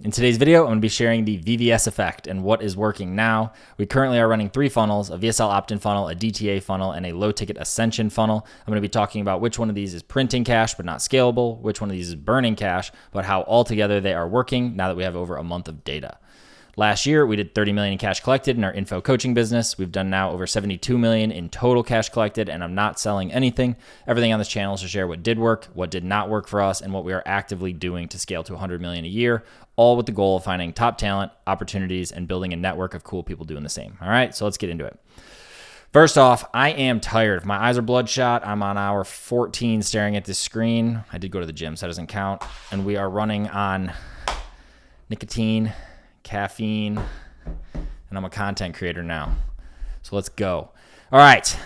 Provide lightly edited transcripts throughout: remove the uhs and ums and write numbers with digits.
In today's video, I'm going to be sharing the VVS effect and what is working now. We currently are running 3 funnels, a VSL opt-in funnel, a DTA funnel, and a low-ticket ascension funnel. I'm going to be talking about which one of these is printing cash but not scalable, which one of these is burning cash, but how altogether they are working now that we have over a month of data. Last year, we did $30 million in cash collected in our info coaching business. We've done now over $72 million in total cash collected, and I'm not selling anything. Everything on this channel is to share what did work, what did not work for us, and what we are actively doing to scale to $100 million a year, all with the goal of finding top talent, opportunities, and building a network of cool people doing the same. All right, so let's get into it. First off, I am tired. My eyes are bloodshot. I'm on hour 14 staring at this screen. I did go to the gym, so that doesn't count. And we are running on nicotine, caffeine, and I'm a content creator now. So let's go. All right.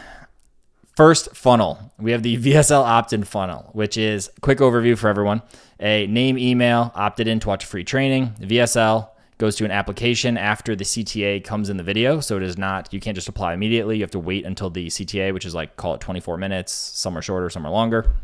First funnel. We have the VSL opt-in funnel, which is quick overview for everyone. A name, email, opted in to watch a free training. The VSL goes to an application after the CTA comes in the video. So it is not, you can't just apply immediately. You have to wait until the CTA, which is like, call it 24 minutes. Some are shorter, some are longer.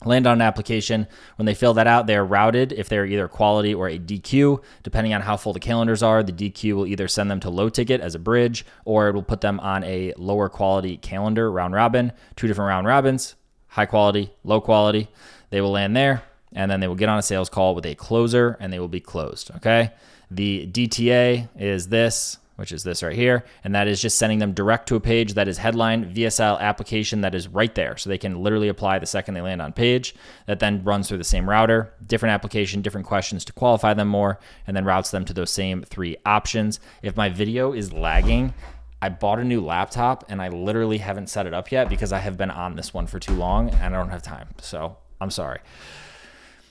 Land on an application. When they fill that out, they're routed if they're either quality or a DQ. Depending on how full the calendars are, the DQ will either send them to low ticket as a bridge, or it will put them on a lower quality calendar round robin. 2 different round robins, high quality, low quality. They will land there, and then they will get on a sales call with a closer, and they will be closed, okay? The DTA is this, which is this right here, and that is just sending them direct to a page that is headline VSL application that is right there. So they can literally apply the second they land on page. That then runs through the same router, different application, different questions to qualify them more, and then routes them to those same 3 options. If my video is lagging, I bought a new laptop and I literally haven't set it up yet because I have been on this one for too long and I don't have time. So I'm sorry.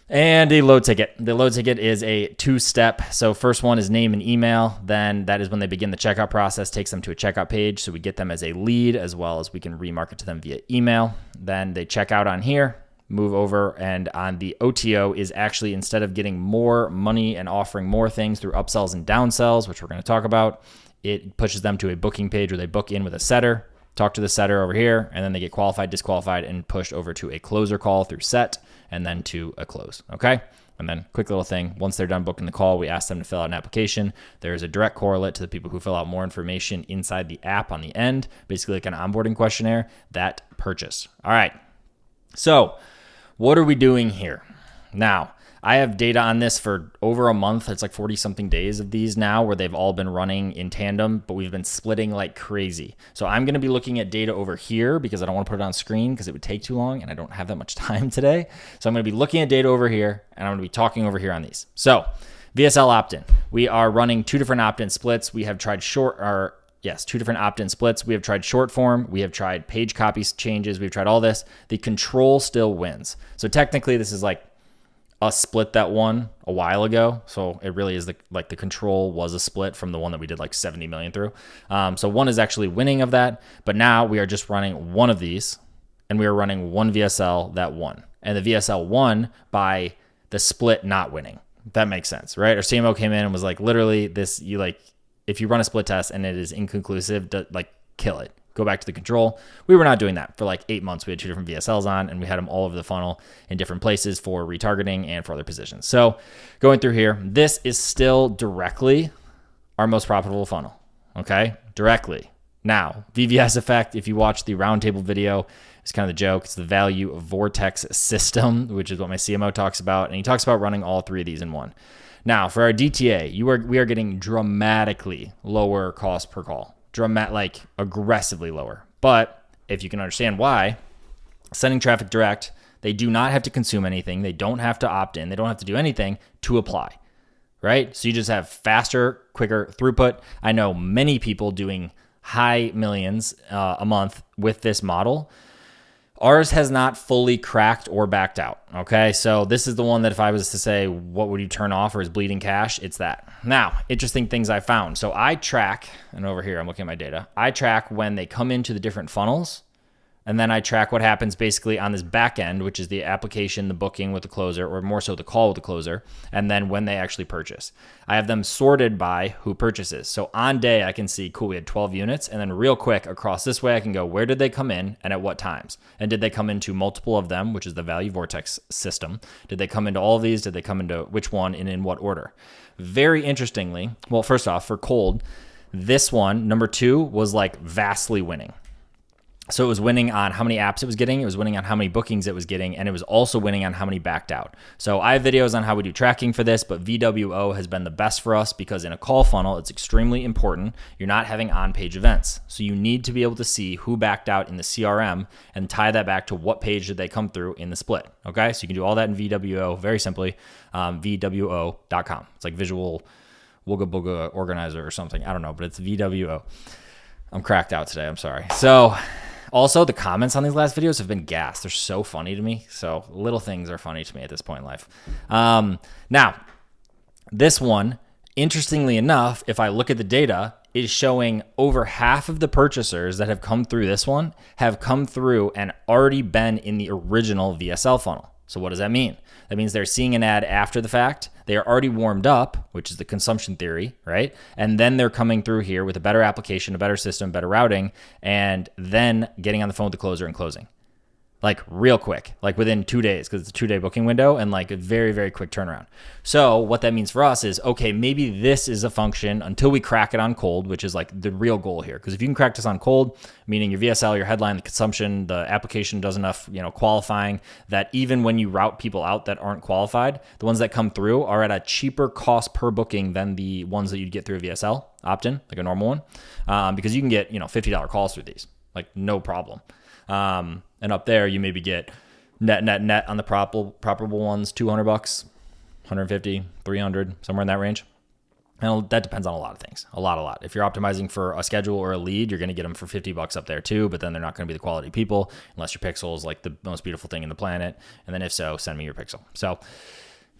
And a load ticket. The load ticket is a 2-step. So first one is name and email. Then that is when they begin the checkout process, takes them to a checkout page. So we get them as a lead, as well as we can remarket to them via email. Then they check out on here, move over, and on the OTO is actually, instead of getting more money and offering more things through upsells and downsells, which we're going to talk about, it pushes them to a booking page where they book in with a setter, talk to the setter over here, and then they get qualified, disqualified, and pushed over to a closer call through set, and then to a close, okay? And then quick little thing, once they're done booking the call, we ask them to fill out an application. There's a direct correlate to the people who fill out more information inside the app on the end, basically like an onboarding questionnaire, that purchase. All right, so what are we doing here? Now, I have data on this for over a month. It's like 40 something days of these now where they've all been running in tandem, but we've been splitting like crazy. So I'm going to be looking at data over here because I don't want to put it on screen because it would take too long and I don't have that much time today. So I'm going to be looking at data over here and I'm going to be talking over here on these. So VSL opt-in, we are running 2 different opt-in splits. We have tried 2 different opt-in splits. We have tried short form. We have tried page copies changes. We've tried all this. The control still wins. So technically this is like a split that won a while ago. So it really is the control was a split from the one that we did like 70 million through. So one is actually winning of that, but now we are just running one of these and we are running one VSL that won. And the VSL won by the split not winning. That makes sense, right? Our CMO came in and was like, literally this, if you run a split test and it is inconclusive, kill it. Go back to the control. We were not doing that for like 8 months. We had 2 different VSLs on and we had them all over the funnel in different places for retargeting and for other positions. So going through here, this is still directly our most profitable funnel. Okay. Directly. Now, VVS effect, if you watch the roundtable video, it's kind of the joke. It's the value of Vortex system, which is what my CMO talks about. And he talks about running all 3 of these in one. Now for our DTA, we are getting dramatically lower cost per call. Aggressively lower. But if you can understand why, sending traffic direct, they do not have to consume anything. They don't have to opt in. They don't have to do anything to apply, right? So you just have faster, quicker throughput. I know many people doing high millions a month with this model. Ours has not fully cracked or backed out, okay? So this is the one that if I was to say, what would you turn off or is bleeding cash? It's that. Now, interesting things I found. So I track, and over here I'm looking at my data, I track when they come into the different funnels, And then I track what happens basically on this back end, which is the application, the booking with the closer, or more so the call with the closer, and then when they actually purchase. I have them sorted by who purchases. So on day, I can see, cool, we had 12 units. And then real quick across this way, I can go, where did they come in and at what times? And did they come into multiple of them, which is the value vortex system? Did they come into all of these? Did they come into which one and in what order? Very interestingly, well, first off, for cold, this one, number 2, was like vastly winning. So it was winning on how many apps it was getting, it was winning on how many bookings it was getting, and it was also winning on how many backed out. So I have videos on how we do tracking for this, but VWO has been the best for us because in a call funnel, it's extremely important. You're not having on-page events. So you need to be able to see who backed out in the CRM and tie that back to what page did they come through in the split. Okay, so you can do all that in VWO very simply, VWO.com. It's like Visual Wooga Booga Organizer or something. I don't know, but it's VWO. I'm cracked out today. I'm sorry. So also, the comments on these last videos have been gas. They're so funny to me. So little things are funny to me at this point in life. Now, this one, interestingly enough, if I look at the data, is showing over half of the purchasers that have come through this one have come through and already been in the original VSL funnel. So what does that mean? That means they're seeing an ad after the fact. They are already warmed up, which is the consumption theory, right? And then they're coming through here with a better application, a better system, better routing, and then getting on the phone with the closer and closing. Like real quick, like within 2 days, because it's a 2-day booking window and like a very, very quick turnaround. So what that means for us is, okay, maybe this is a function until we crack it on cold, which is like the real goal here. Because if you can crack this on cold, meaning your VSL, your headline, the consumption, the application does enough, qualifying that even when you route people out that aren't qualified, the ones that come through are at a cheaper cost per booking than the ones that you'd get through a VSL opt-in, like a normal one, because you can get, $50 calls through these, like no problem. And up there, you maybe get net on the properable ones, $200, 150, 300, somewhere in that range. And that depends on a lot of things, a lot. If you're optimizing for a schedule or a lead, you're going to get them for $50 up there too, but then they're not going to be the quality people unless your pixel is like the most beautiful thing in the planet. And then if so, send me your pixel. So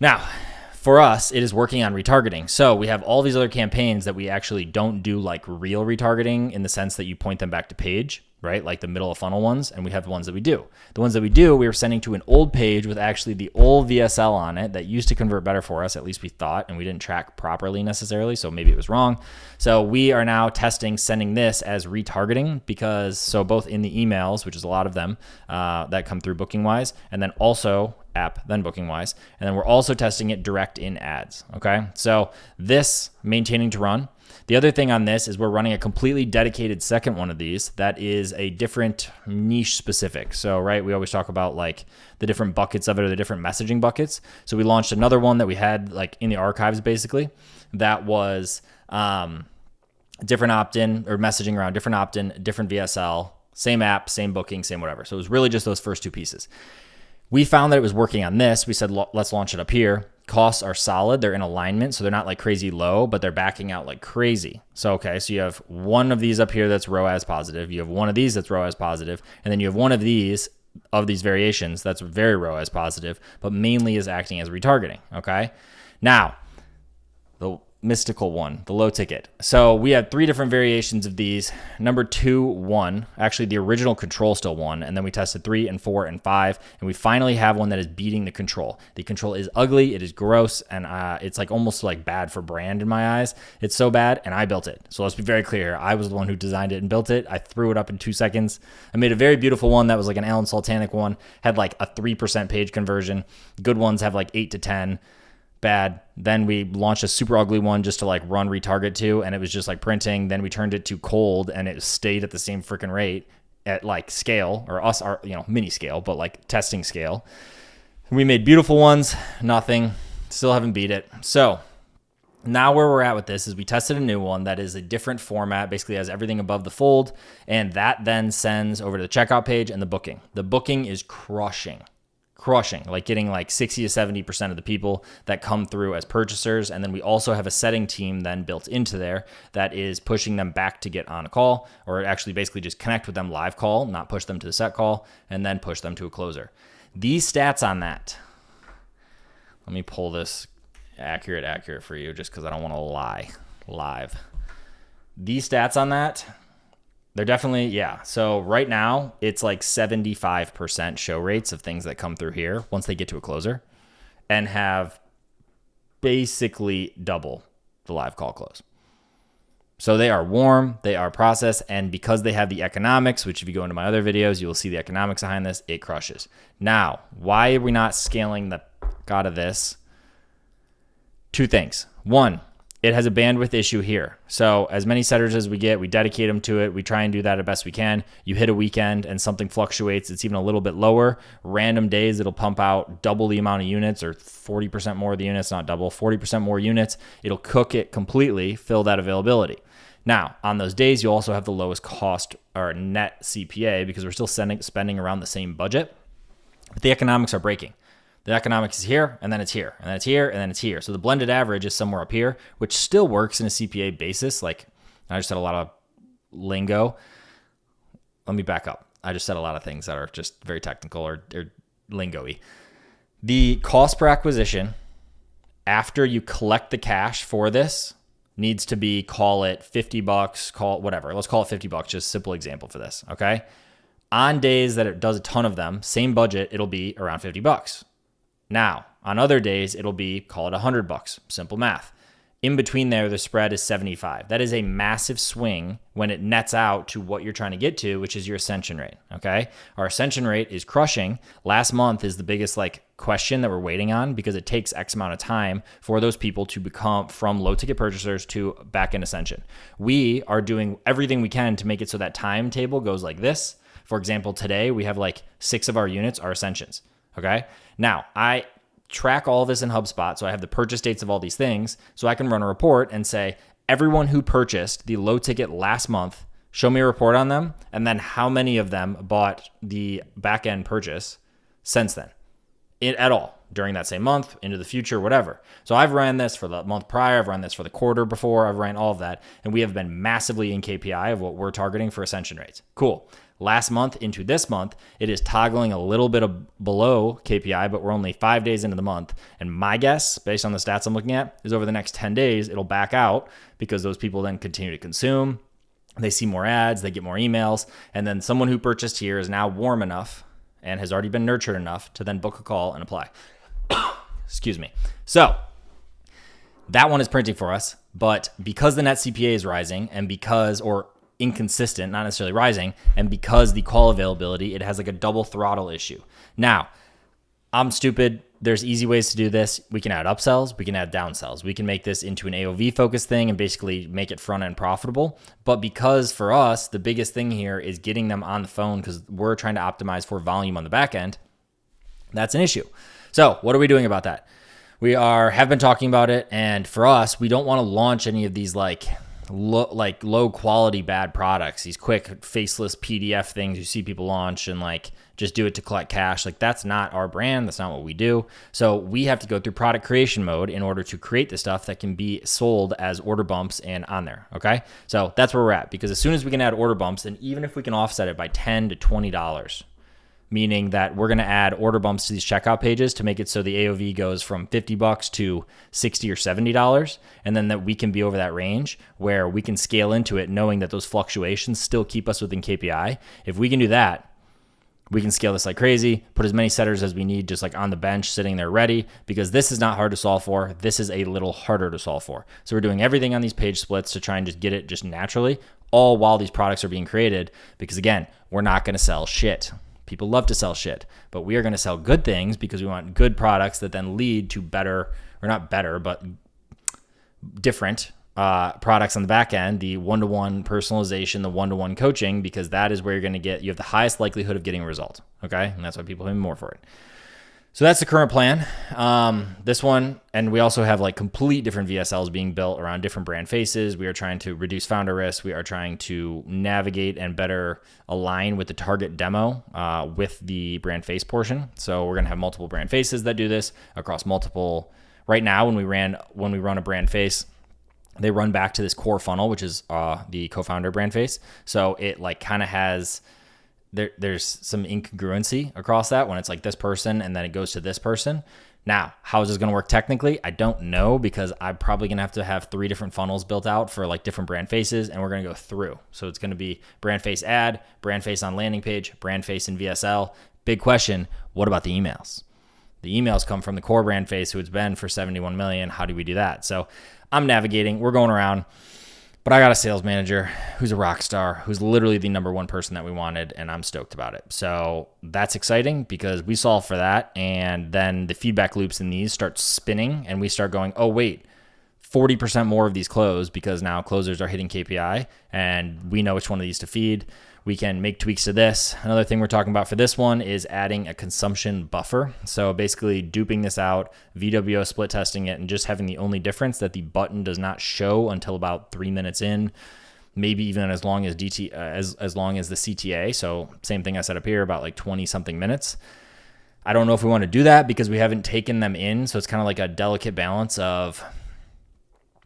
now, for us, it is working on retargeting. So we have all these other campaigns that we actually don't do like real retargeting in the sense that you point them back to page, right? Like the middle of funnel ones. And we have the ones that we do. The ones that we do, we were sending to an old page with actually the old VSL on it that used to convert better for us, at least we thought, and we didn't track properly necessarily. So maybe it was wrong. So we are now testing sending this as retargeting so both in the emails, which is a lot of them that come through booking wise, and then also app, then booking wise. And then we're also testing it direct in ads. Okay. So this maintaining to run. The other thing on this is we're running a completely dedicated second one of these that is a different niche specific. So, right, we always talk about like the different buckets of it or the different messaging buckets. So we launched another one that we had like in the archives basically that was different opt-in or messaging around different opt-in, different VSL, same app, same booking, same whatever. So it was really just those first two pieces. We found that it was working on this. We said, let's launch it up here. Costs are solid. They're in alignment. So they're not like crazy low, but they're backing out like crazy. So, okay. So you have one of these up here that's ROAS positive. You have one of these that's ROAS positive. And then you have one of these variations that's very ROAS positive, but mainly is acting as retargeting. Okay. Now, the mystical one, the low ticket. So we had 3 different variations of these. Number 2 won. Actually, the original control still won. And then we tested 3 and 4 and 5. And we finally have one that is beating the control. The control is ugly. It is gross. And it's like almost like bad for brand in my eyes. It's so bad. And I built it. So let's be very clear. I was the one who designed it and built it. I threw it up in 2 seconds. I made a very beautiful one that was like an Alan Sultanic one. Had like a 3% page conversion. Good ones have like 8 to 10. Bad. Then we launched a super ugly one just to like run retarget to, and it was just like printing. Then we turned it to cold and it stayed at the same freaking rate at like scale or mini scale, but like testing scale. We made beautiful ones, nothing, still haven't beat it. So now where we're at with this is we tested a new one that is a different format, basically has everything above the fold, and that then sends over to the checkout page and the booking. The booking is crushing, like getting like 60 to 70% of the people that come through as purchasers. And then we also have a setting team then built into there that is pushing them back to get on a call, or actually basically just connect with them live call, not push them to the set call, and then push them to a closer. These stats on that, let me pull this accurate for you just because I don't want to lie live. These stats on that They're definitely, yeah. So right now it's like 75% show rates of things that come through here once they get to a closer and have basically double the live call close. So they are warm, they are processed, and because they have the economics, which if you go into my other videos, you will see the economics behind this, it crushes. Now, why are we not scaling the out of this? Two things. One, it has a bandwidth issue here. So as many setters as we get, we dedicate them to it. We try and do that as best we can. You hit a weekend and something fluctuates. It's even a little bit lower. Random days, it'll pump out double the amount of units or 40% more of the units, not double, 40% more units. It'll cook it completely, fill that availability. Now, on those days, you also have the lowest cost or net CPA because we're still spending around the same budget, but the economics are breaking. The economics is here, and then it's here, and then it's here, and then it's here. So the blended average is somewhere up here, which still works in a CPA basis. Like, I just said a lot of lingo. Let me back up. I just said a lot of things that are just very technical or lingo-y. The cost per acquisition after you collect the cash for this needs to be, call it $50, call it whatever. Let's call it $50, just a simple example for this, okay? On days that it does a ton of them, same budget, it'll be around $50. Now, on other days, it'll be, call it $100, simple math. In between there, the spread is 75. That is a massive swing when it nets out to what you're trying to get to, which is your ascension rate, okay? Our ascension rate is crushing. Last month is the biggest question that we're waiting on because it takes X amount of time for those people to become from low ticket purchasers to back-end ascension. We are doing everything we can to make it so that timetable goes like this. For example, today we have 6 of our units are ascensions, okay? Now, I track all this in HubSpot, so I have the purchase dates of all these things, so I can run a report and say, everyone who purchased the low ticket last month, show me a report on them, and then how many of them bought the back end purchase since then, at all, during that same month, into the future, whatever. So I've ran this for the month prior, I've run this for the quarter before, I've ran all of that, and we have been massively in KPI of what we're targeting for ascension rates. Cool. Last month into this month, it is toggling a little bit below KPI, but we're only 5 days into the month. And my guess, based on the stats I'm looking at, is over the next 10 days, it'll back out because those people then continue to consume. They see more ads, they get more emails. And then someone who purchased here is now warm enough and has already been nurtured enough to then book a call and apply. Excuse me. So that one is printing for us. But because the net CPA is rising and or inconsistent, not necessarily rising, and because the call availability, it has a double throttle issue. Now, I'm stupid. There's easy ways to do this. We can add upsells, we can add downsells. We can make this into an AOV focused thing and basically make it front end profitable. But because for us, the biggest thing here is getting them on the phone because we're trying to optimize for volume on the back end, that's an issue. So what are we doing about that? We have been talking about it, and for us, we don't want to launch any of these low quality bad products, these quick faceless PDF things you see people launch and just do it to collect cash. That's not our brand. That's not what we do. So we have to go through product creation mode in order to create the stuff that can be sold as order bumps and on there. Okay. So that's where we're at, because as soon as we can add order bumps, and even if we can offset it by $10 to $20, meaning that we're going to add order bumps to these checkout pages to make it so the AOV goes from $50 to $60 or $70, and then that we can be over that range where we can scale into it knowing that those fluctuations still keep us within KPI. If we can do that, we can scale this like crazy, put as many setters as we need just on the bench sitting there ready, because this is not hard to solve for. This is a little harder to solve for. So we're doing everything on these page splits to try and just get it just naturally, all while these products are being created, because again, we're not going to sell shit. People love to sell shit, but we are going to sell good things because we want good products that then lead to better, or not better, but different products on the back end, the one-to-one personalization, the one-to-one coaching, because that is where you're going to you have the highest likelihood of getting a result. Okay. And that's why people pay more for it. So that's the current plan. This one, and we also have complete different VSLs being built around different brand faces. We are trying to reduce founder risk. We are trying to navigate and better align with the target demo with the brand face portion. So we're going to have multiple brand faces that do this across multiple. Right now, when we run a brand face, they run back to this core funnel, which is the co-founder brand face. So it kind of has. There's some incongruency across that when it's this person and then it goes to this person. Now, how is this going to work technically? I don't know, because I'm probably going to have 3 different funnels built out for like different brand faces, and we're going to go through. So it's going to be brand face ad, brand face on landing page, brand face in VSL. Big question, what about the emails? The emails come from the core brand face who it's been for 71 million. How do we do that? So I'm navigating, we're going around. But I got a sales manager who's a rock star, who's literally the number 1 person that we wanted, and I'm stoked about it. So that's exciting because we solve for that, and then the feedback loops in these start spinning, and we start going, oh, wait, 40% more of these close because now closers are hitting KPI, and we know which one of these to feed. We can make tweaks to this. Another thing we're talking about for this one is adding a consumption buffer. So basically duping this out, VWO split testing it, and just having the only difference that the button does not show until about 3 minutes in, maybe even as long as as long as the CTA. So same thing I set up here, about like 20 something minutes. I don't know if we want to do that because we haven't taken them in. So it's kind of like a delicate balance of,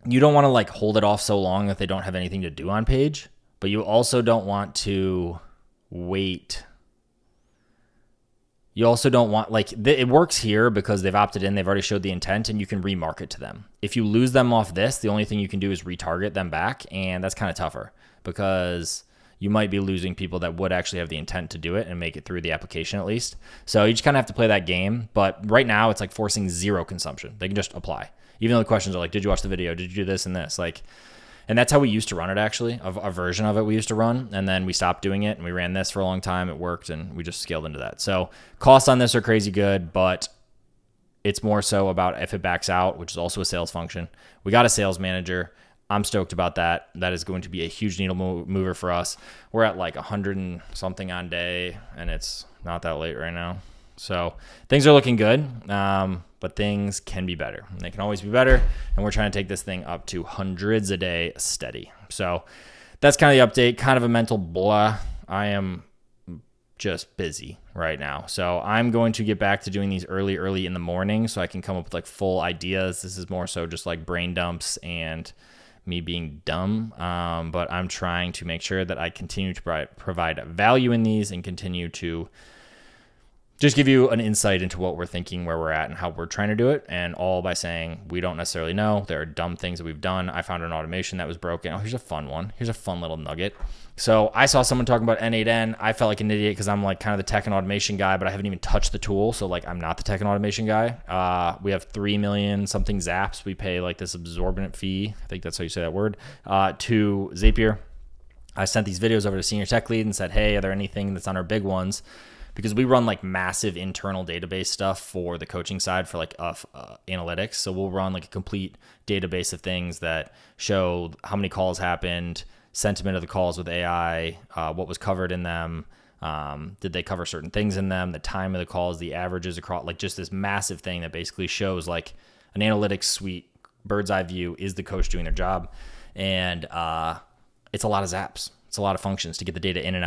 you don't want to like hold it off so long that they don't have anything to do on page, but you also don't want to wait. You also don't want, like, it works here because they've opted in, they've already showed the intent, and you can remarket to them. If you lose them off this, the only thing you can do is retarget them back, and that's kind of tougher because you might be losing people that would actually have the intent to do it and make it through the application at least. So you just kind of have to play that game, but right now it's like forcing 0 consumption. They can just apply. Even though the questions are like, did you watch the video? Did you do this and this? Like, and that's how we used to run it, actually, a version of it we used to run. And then we stopped doing it, and we ran this for a long time. It worked, and we just scaled into that. So costs on this are crazy good, but it's more so about if it backs out, which is also a sales function. We got a sales manager. I'm stoked about that. That is going to be a huge needle mover for us. We're at like 100 and something on day, and it's not that late right now. So things are looking good, but things can be better. They can always be better, and we're trying to take this thing up to hundreds a day steady. So that's kind of the update, kind of a mental blah. I am just busy right now. So I'm going to get back to doing these early in the morning so I can come up with like full ideas. This is more so just like brain dumps and me being dumb, but I'm trying to make sure that I continue to provide value in these and continue to just give you an insight into what we're thinking, where we're at, and how we're trying to do it, and all by saying we don't necessarily know. There are dumb things that we've done. I found an automation that was broken. Oh, here's a fun one. Here's a fun little nugget. So I saw someone talking about N8N. I felt like an idiot because I'm like kind of the tech and automation guy, but I haven't even touched the tool. So like I'm not the tech and automation guy. We have 3 million something zaps. We pay like this exorbitant fee, I think that's how you say that word, to Zapier. I sent these videos over to senior tech lead and said, hey, are there anything that's on our big ones? Because we run like massive internal database stuff for the coaching side for like analytics. So we'll run like a complete database of things that show how many calls happened, sentiment of the calls with AI, what was covered in them, did they cover certain things in them, the time of the calls, the averages across, like just this massive thing that basically shows like an analytics suite, bird's eye view, is the coach doing their job? And it's a lot of zaps. It's a lot of functions to get the data in and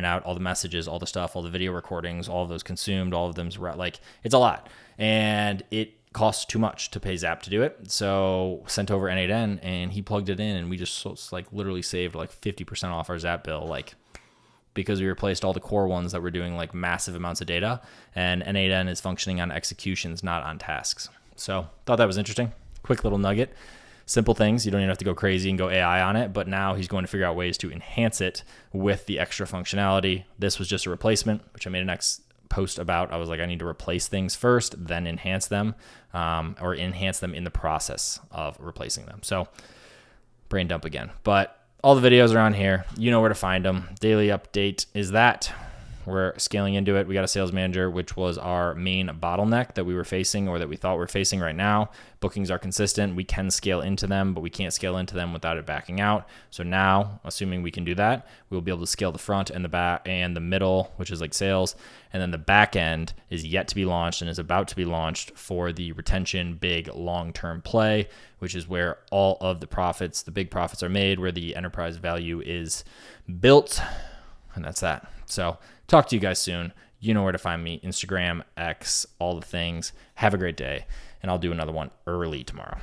out, all the messages, all the stuff, all the video recordings, all of those consumed, all of them's like, it's a lot. And it costs too much to pay Zap to do it. So sent over N8N and he plugged it in, and we just like literally saved like 50% off our Zap bill, like because we replaced all the core ones that were doing like massive amounts of data, and N8N is functioning on executions, not on tasks. So thought that was interesting. Quick little nugget. Simple things. You don't even have to go crazy and go AI on it, but now he's going to figure out ways to enhance it with the extra functionality. This was just a replacement, which I made a next post about. I was like, I need to replace things first, then enhance them, or enhance them in the process of replacing them. So brain dump again, but all the videos are on here. You know where to find them. Daily update is that. We're scaling into it. We got a sales manager, which was our main bottleneck that we were facing, or that we thought we're facing right now. Bookings are consistent. We can scale into them, but we can't scale into them without it backing out. So now, assuming we can do that, we'll be able to scale the front and the back and the middle, which is like sales. And then the back end is yet to be launched and is about to be launched for the retention big long-term play, which is where all of the profits, the big profits are made, where the enterprise value is built. And that's that. So talk to you guys soon. You know where to find me. Instagram, X, all the things. Have a great day. And I'll do another one early tomorrow.